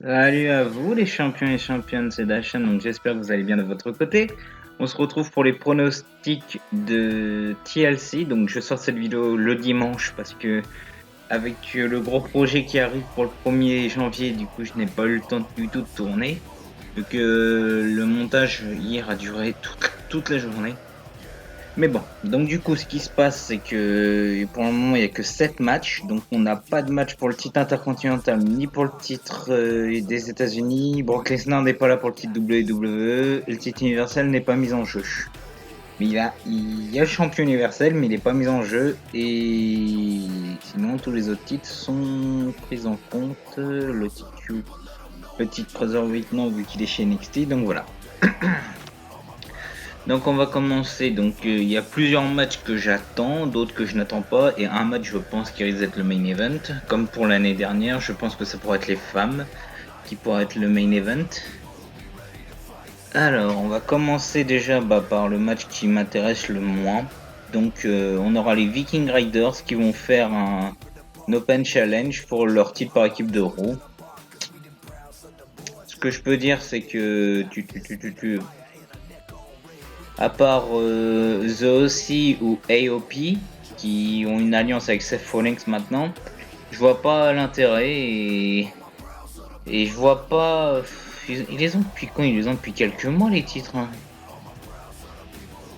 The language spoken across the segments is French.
Salut à vous les champions et championnes, c'est Dashan, donc j'espère que vous allez bien de votre côté. On se retrouve pour les pronostics de TLC, donc je sors cette vidéo le dimanche parce que avec le gros projet qui arrive pour le 1er janvier, du coup je n'ai pas eu le temps du tout de tourner, vu que le montage hier a duré toute la journée. Mais bon, donc du coup, ce qui se passe, c'est que pour le moment, il n'y a que 7 matchs. Donc, on n'a pas de match pour le titre intercontinental ni pour le titre des États-Unis. Brock Lesnar n'est pas là pour le titre WWE. Et le titre universel n'est pas mis en jeu. Mais il y a le champion universel, mais il n'est pas mis en jeu. Et sinon, tous les autres titres sont pris en compte. Le titre Cruiserweight, non, vu qu'il est chez NXT. Donc voilà. Donc on va commencer, donc il y a plusieurs matchs que j'attends, d'autres que je n'attends pas, et un match je pense qui risque d'être le main event, comme pour l'année dernière, je pense que ça pourrait être les femmes qui pourraient être le main event. Alors on va commencer déjà par le match qui m'intéresse le moins, donc on aura les Viking Raiders qui vont faire un Open Challenge pour leur titre par équipe de Raw. Ce que je peux dire c'est que à part The OC ou AOP, qui ont une alliance avec Seth Rollins maintenant, je vois pas l'intérêt et je vois pas. Ils les ont depuis quand? Ils les ont depuis quelques mois les titres. Hein.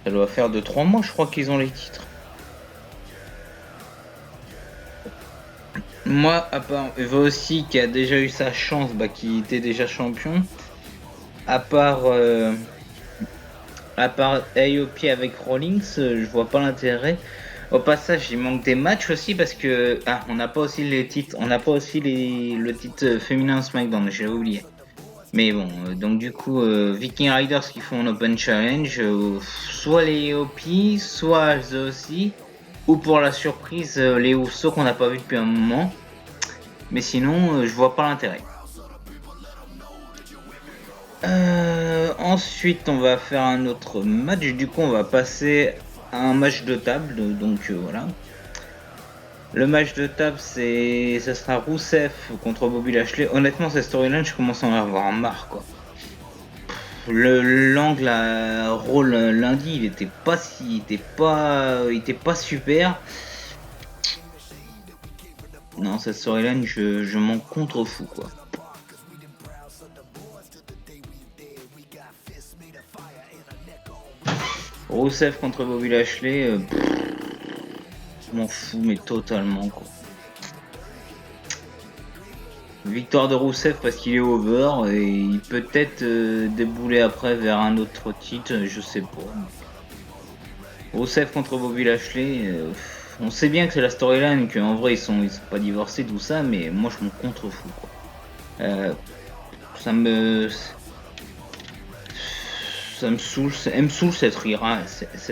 Ça doit faire 2-3 mois, je crois qu'ils ont les titres. Moi, à part The OC qui a déjà eu sa chance, qui était déjà champion, à part. À part AOP avec Rollins, je vois pas l'intérêt. Au passage, il manque des matchs aussi parce que on n'a pas aussi les titres, on n'a pas aussi le titre féminin SmackDown, j'ai oublié. Mais bon, donc du coup, Viking Riders qui font un Open Challenge, soit les AOP, soit The aussi, ou pour la surprise, les Usos qu'on n'a pas vu depuis un moment. Mais sinon, je vois pas l'intérêt. Ensuite, on va faire un autre match. Du coup, on va passer à un match de table. Donc voilà. Le match de table, ça sera Rousseff contre Bobby Lashley. Honnêtement, cette storyline, je commence à en avoir marre, quoi. L'angle à Raw lundi, il était pas super. Non, cette storyline, je m'en contrefous, quoi. Rousseff contre Bobby Lashley, je m'en fous, mais totalement, quoi. Victoire de Rousseff parce qu'il est over et il peut peut-être débouler après vers un autre titre, je sais pas. Rousseff contre Bobby Lashley, on sait bien que c'est la storyline, qu'en vrai ils sont pas divorcés, tout ça, mais moi je m'en contrefous, quoi. Ça me saoule, elle me saoule cette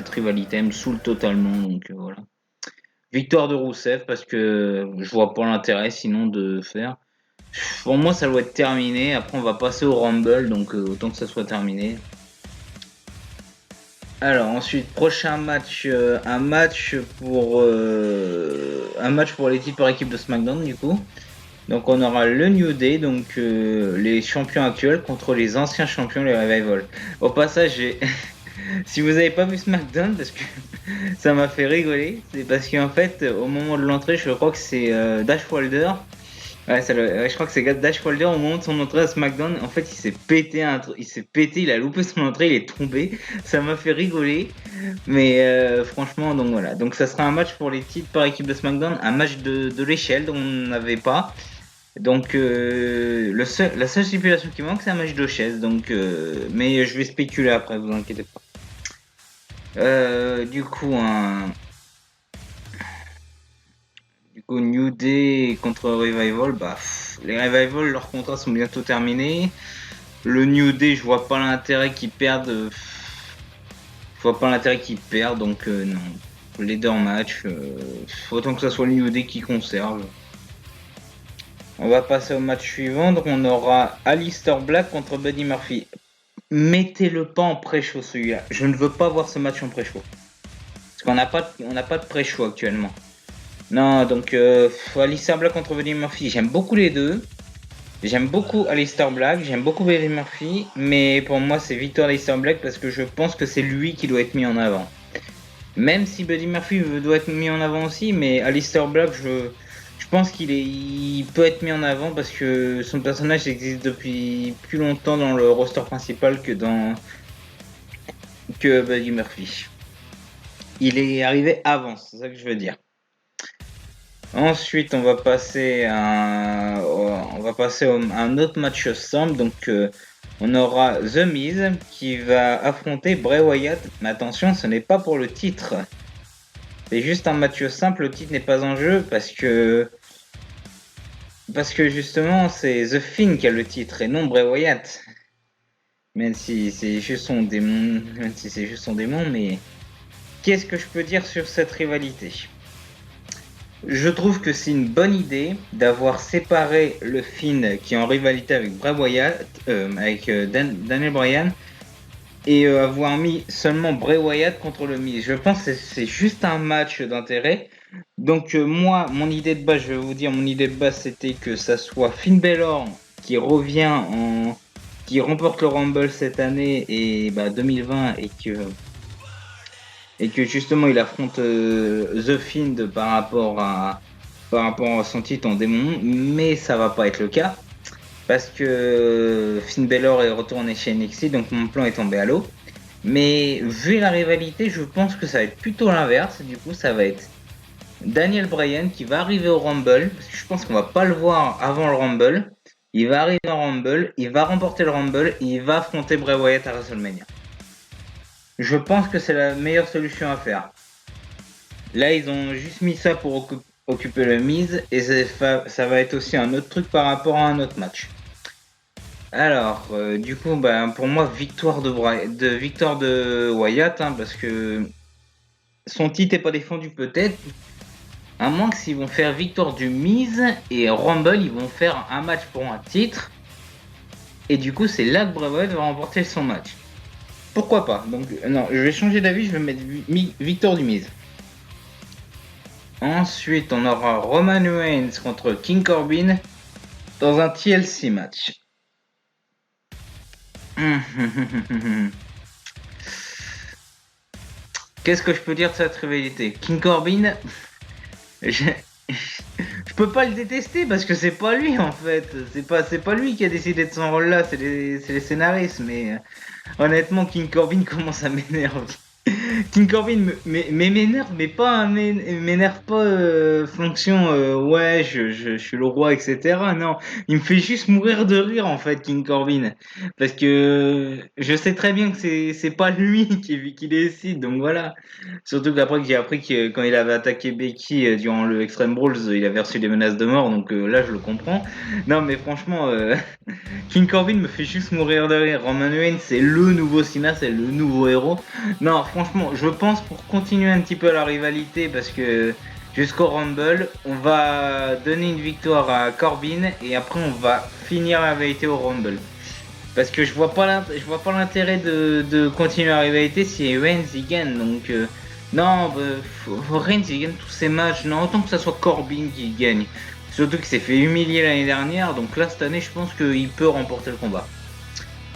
rivalité, elle me saoule totalement, donc voilà. Victoire de Rousseff parce que je vois pas l'intérêt sinon de faire. Pour moi, ça doit être terminé. Après, on va passer au Rumble, donc autant que ça soit terminé. Alors ensuite, prochain match, un match pour les titres par équipe de SmackDown du coup. Donc on aura le New Day, donc les champions actuels contre les anciens champions, les Revival. Au passage, si vous avez pas vu SmackDown, parce que ça m'a fait rigoler, c'est parce qu'en fait, au moment de l'entrée, je crois que c'est Dash Wilder. Ouais, je crois que c'est Dash Wilder au moment de son entrée à SmackDown. En fait, il a loupé son entrée, il est tombé. Ça m'a fait rigoler. Mais franchement, donc voilà. Donc ça sera un match pour les titres par équipe de SmackDown, un match de l'échelle dont on n'avait pas. Donc la seule stipulation qui manque, c'est un match de chaise. Donc, mais je vais spéculer après, vous inquiétez pas. Du coup, New Day contre Revival, les Revival, leurs contrats sont bientôt terminés. Le New Day, je vois pas l'intérêt qu'ils perdent. Je vois pas l'intérêt qu'ils perdent, donc non. Les deux matchs, autant que ça soit le New Day qui conserve. On va passer au match suivant. Donc on aura Aleister Black contre Buddy Murphy. Mettez-le pas en pré-show celui-là. Je ne veux pas voir ce match en pré-show. Parce qu'on n'a pas de pré-show actuellement. Non, donc Aleister Black contre Buddy Murphy. J'aime beaucoup les deux. J'aime beaucoup Aleister Black, j'aime beaucoup Buddy Murphy, mais pour moi c'est victoire Aleister Black parce que je pense que c'est lui qui doit être mis en avant. Même si Buddy Murphy doit être mis en avant aussi, mais Aleister Black, je pense il peut être mis en avant parce que son personnage existe depuis plus longtemps dans le roster principal que Buddy Murphy. Il est arrivé avant, c'est ça que je veux dire. Ensuite, on va passer à un autre match simple. Donc, on aura The Miz qui va affronter Bray Wyatt. Mais attention, ce n'est pas pour le titre. C'est juste un match simple. Le titre n'est pas en jeu parce que justement, c'est The Fiend qui a le titre et non Bray Wyatt. Même si c'est juste son démon, mais qu'est-ce que je peux dire sur cette rivalité ? Je trouve que c'est une bonne idée d'avoir séparé le Fiend qui est en rivalité avec Bray Wyatt, Daniel Bryan, et avoir mis seulement Bray Wyatt contre le Miz. Je pense que c'est juste un match d'intérêt. Donc moi, mon idée de base, je vais vous dire, mon idée de base, c'était que ça soit Finn Balor qui qui remporte le Rumble cette année et 2020 et que justement il affronte The Fiend par rapport à son titre en démon, mais ça va pas être le cas parce que Finn Balor est retourné chez NXT, donc mon plan est tombé à l'eau. Mais vu la rivalité, je pense que ça va être plutôt l'inverse. Du coup, ça va être Daniel Bryan qui va arriver au Rumble, parce que je pense qu'on va pas le voir avant le Rumble. Il va arriver au Rumble, il va remporter le Rumble, et il va affronter Bray Wyatt à WrestleMania. Je pense que c'est la meilleure solution à faire. Là, ils ont juste mis ça pour occuper le Miz et ça va être aussi un autre truc par rapport à un autre match. Alors, du coup, pour moi, victoire de Wyatt, parce que son titre n'est pas défendu peut-être. À moins que s'ils vont faire victoire du Miz et Rumble, ils vont faire un match pour un titre. Et du coup, c'est là que Bray Wyatt va remporter son match. Pourquoi pas? Donc, non, je vais changer d'avis, je vais mettre victoire du Miz. Ensuite, on aura Roman Reigns contre King Corbin dans un TLC match. Qu'est-ce que je peux dire de cette rivalité? King Corbin, je peux pas le détester parce que c'est pas lui en fait. C'est pas lui qui a décidé de son rôle là, c'est les scénaristes. Mais honnêtement, King Corbin commence à m'énerver. King Corbin m'énerve, mais pas m'énerve pas fonction ouais je suis le roi, etc. Non, il me fait juste mourir de rire en fait, King Corbin, parce que je sais très bien que c'est pas lui qui décide, donc voilà. Surtout qu'après que j'ai appris que quand il avait attaqué Becky durant le Extreme Rules, il avait reçu des menaces de mort, donc là je le comprends. Non mais franchement King Corbin me fait juste mourir de rire. Roman Reigns c'est le nouveau Cena, c'est le nouveau héros. Non, franchement, je pense pour continuer un petit peu la rivalité, parce que jusqu'au Rumble, on va donner une victoire à Corbin et après on va finir la rivalité au Rumble. Parce que je vois pas l'intérêt de continuer la rivalité si Reigns y gagne. Donc non, Reigns il gagne tous ses matchs. Non, autant que ça soit Corbin qui gagne. Surtout qu'il s'est fait humilier l'année dernière. Donc là cette année, je pense qu'il peut remporter le combat.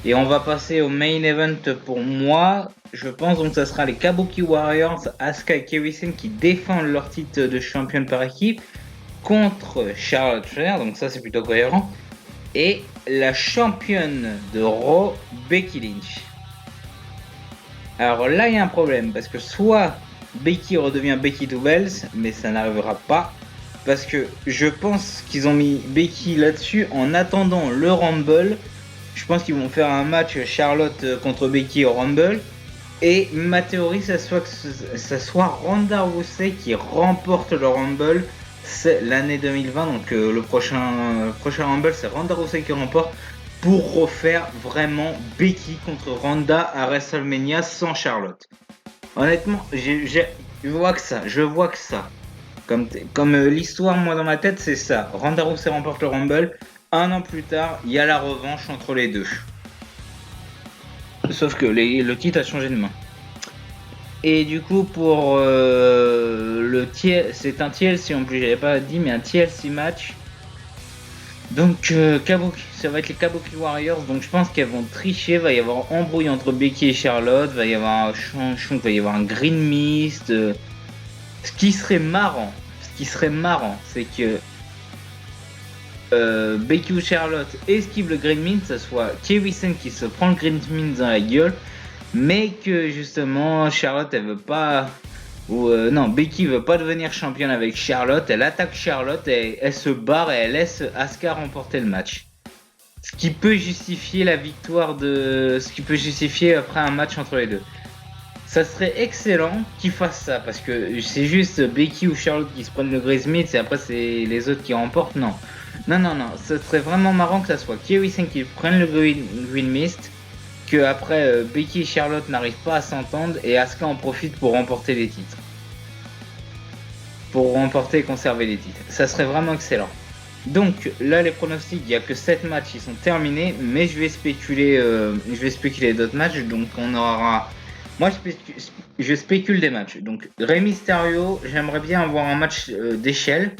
Et on va passer au main event pour moi. Je pense donc que ça sera les Kabuki Warriors, Asuka et Kairi Sane qui défendent leur titre de championne par équipe contre Charlotte Flair. Donc ça c'est plutôt cohérent. Et la championne de Raw, Becky Lynch. Alors là il y a un problème parce que soit Becky redevient Becky Two Bells, mais ça n'arrivera pas. Parce que je pense qu'ils ont mis Becky là-dessus en attendant le Rumble. Je pense qu'ils vont faire un match Charlotte contre Becky au Rumble. Et ma théorie, ça soit Ronda Rousey qui remporte le Rumble. C'est l'année 2020, donc le prochain Rumble, c'est Ronda Rousey qui remporte. pour refaire vraiment Becky contre Ronda à WrestleMania sans Charlotte. Honnêtement, je vois que ça. Comme l'histoire, moi dans ma tête, c'est ça. Ronda Rousey remporte le Rumble. Un an plus tard, il y a la revanche entre les deux. Sauf que le titre a changé de main. Et du coup, pour c'est un TLC en plus, j'avais pas dit, mais un TLC match. Donc, ça va être les Kabuki Warriors. Donc, je pense qu'elles vont tricher. Va y avoir embrouille entre Becky et Charlotte. Va y avoir un va y avoir un Green Mist. Ce qui serait marrant, c'est que Becky ou Charlotte esquive le Green Mist, ça soit Kairi Sane qui se prend le Green Mist dans la gueule, mais que justement Charlotte elle veut pas, ou non, Becky veut pas devenir championne avec Charlotte, elle attaque Charlotte et elle se barre et elle laisse Asuka remporter le match. Ce qui peut justifier après un match entre les deux. Ça serait excellent qu'ils fassent ça parce que c'est juste Becky ou Charlotte qui se prennent le Grey Smith et après c'est les autres qui remportent. Non, ça serait vraiment marrant que ça soit Kairi Sane qui prenne le Green Mist, que après Becky et Charlotte n'arrivent pas à s'entendre et Asuka en profite pour remporter les titres, pour remporter et conserver les titres. Ça serait vraiment excellent. Donc là les pronostics, il n'y a que 7 matchs, ils sont terminés, mais je vais spéculer d'autres matchs. Donc on aura, moi je spécule des matchs. Donc Rey Mysterio, j'aimerais bien avoir un match d'échelle.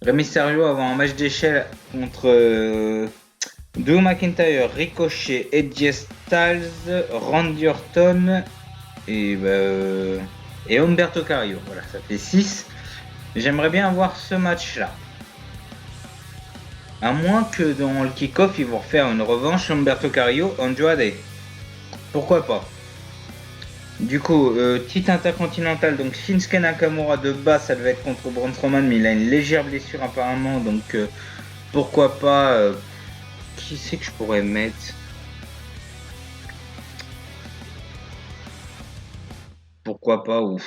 Rey Mysterio avoir un match d'échelle contre Drew McIntyre, Ricochet, AJ Styles, Randy Orton et Humberto Carrillo. Voilà, ça fait 6. J'aimerais bien avoir ce match-là. À moins que dans le kick-off, ils vont refaire une revanche Humberto Carrillo, Andrade. Pourquoi pas? Du coup, titre intercontinental, donc Shinsuke Nakamura de base, ça devait être contre Braun Strowman, mais il a une légère blessure apparemment, donc pourquoi pas. Qui c'est que je pourrais mettre? Pourquoi pas, ou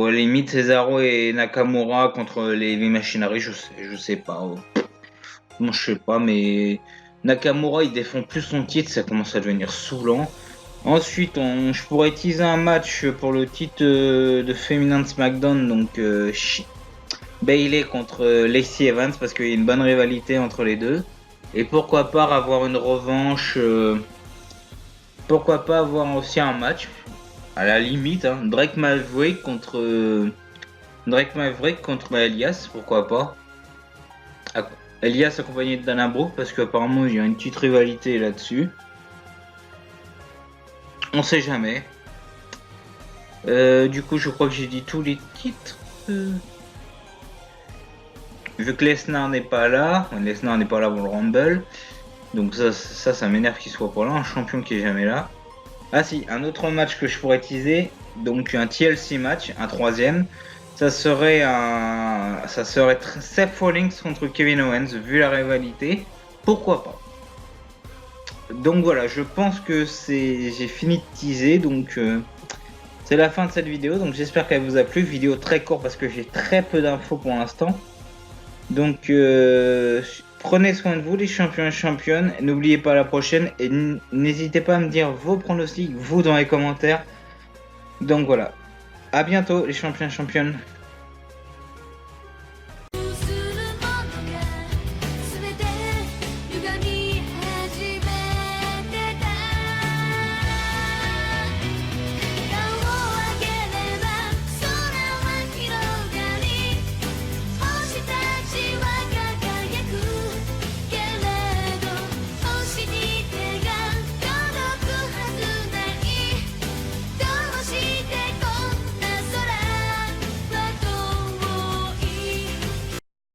limite Cesaro et Nakamura contre les Heavy Machinery, je sais pas. Moi je sais pas, mais Nakamura il défend plus son titre, ça commence à devenir saoulant. Ensuite, je pourrais teaser un match pour le titre de féminin de SmackDown, donc Bayley contre Lacey Evans, parce qu'il y a une bonne rivalité entre les deux. Et pourquoi pas avoir une revanche, pourquoi pas avoir aussi un match, à la limite, hein, Drake Maverick contre Elias, pourquoi pas. Elias accompagné de Dana Brooke, parce qu'apparemment il y a une petite rivalité là-dessus. On sait jamais. Du coup, je crois que j'ai dit tous les titres. Vu que Lesnar n'est pas là pour le Rumble. Donc ça m'énerve qu'il soit pas là. Un champion qui est jamais là. Ah si, un autre match que je pourrais teaser. Donc un TLC match, un troisième. Ça serait Seth Rollins contre Kevin Owens, vu la rivalité. Pourquoi pas? Donc voilà, je pense que j'ai fini de teaser, donc c'est la fin de cette vidéo, donc j'espère qu'elle vous a plu. Vidéo très courte parce que j'ai très peu d'infos pour l'instant. Donc prenez soin de vous les champions et championnes, n'oubliez pas la prochaine et n'hésitez pas à me dire vos pronostics, vous dans les commentaires. Donc voilà, à bientôt les champions et championnes.